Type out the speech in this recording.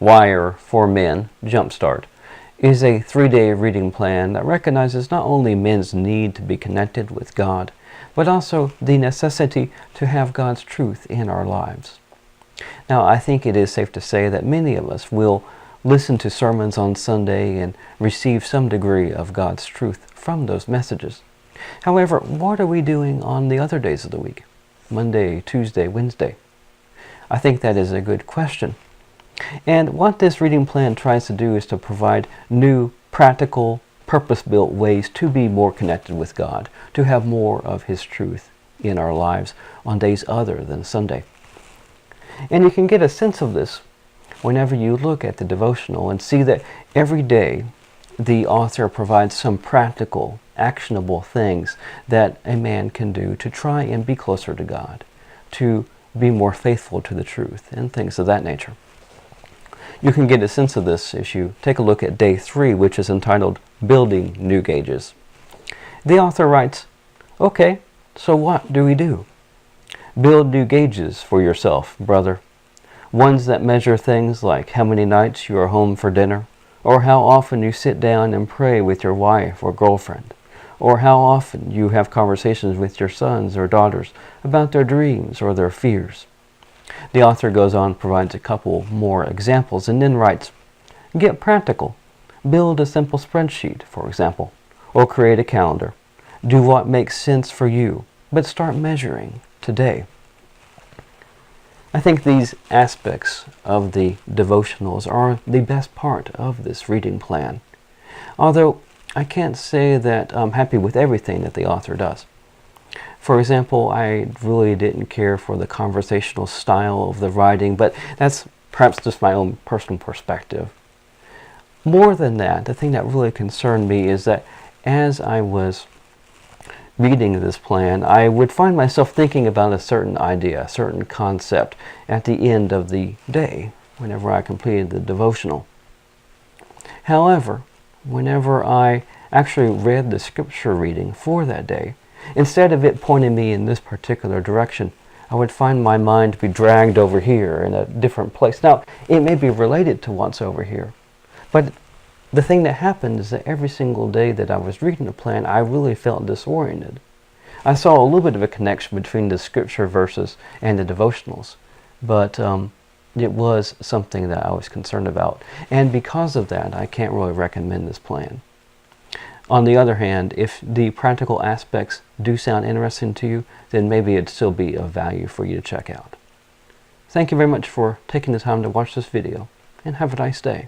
WiRE for Men Jumpstart is a 3-day reading plan that recognizes not only men's need to be connected with God, but also the necessity to have God's truth in our lives. Now, I think it is safe to say that many of us will listen to sermons on Sunday and receive some degree of God's truth from those messages. However, what are we doing on the other days of the week? Monday, Tuesday, Wednesday? I think that is a good question. And what this reading plan tries to do is to provide new, practical, purpose-built ways to be more connected with God, to have more of His truth in our lives on days other than Sunday. And you can get a sense of this whenever you look at the devotional and see that every day the author provides some practical, actionable things that a man can do to try and be closer to God, to be more faithful to the truth, and things of that nature. You can get a sense of this as you take a look at day 3, which is entitled Building New Gauges. The author writes, "Okay, so what do we do? Build new gauges for yourself, brother. Ones that measure things like how many nights you are home for dinner, or how often you sit down and pray with your wife or girlfriend, or how often you have conversations with your sons or daughters about their dreams or their fears." The author goes on, provides a couple more examples, and then writes, "Get practical. Build a simple spreadsheet, for example, or create a calendar. Do what makes sense for you, but start measuring today." I think these aspects of the devotionals are the best part of this reading plan, although I can't say that I'm happy with everything that the author does. For example, I really didn't care for the conversational style of the writing, but that's perhaps just my own personal perspective. More than that, the thing that really concerned me is that as I was reading this plan, I would find myself thinking about a certain idea, a certain concept at the end of the day, whenever I completed the devotional. However, whenever I actually read the scripture reading for that day, instead of it pointing me in this particular direction, I would find my mind to be dragged over here in a different place. Now, it may be related to what's over here, but the thing that happened is that every single day that I was reading the plan, I really felt disoriented. I saw a little bit of a connection between the scripture verses and the devotionals, but it was something that I was concerned about. And because of that, I can't really recommend this plan. On the other hand, if the practical aspects do sound interesting to you, then maybe it'd still be of value for you to check out. Thank you very much for taking the time to watch this video, and have a nice day.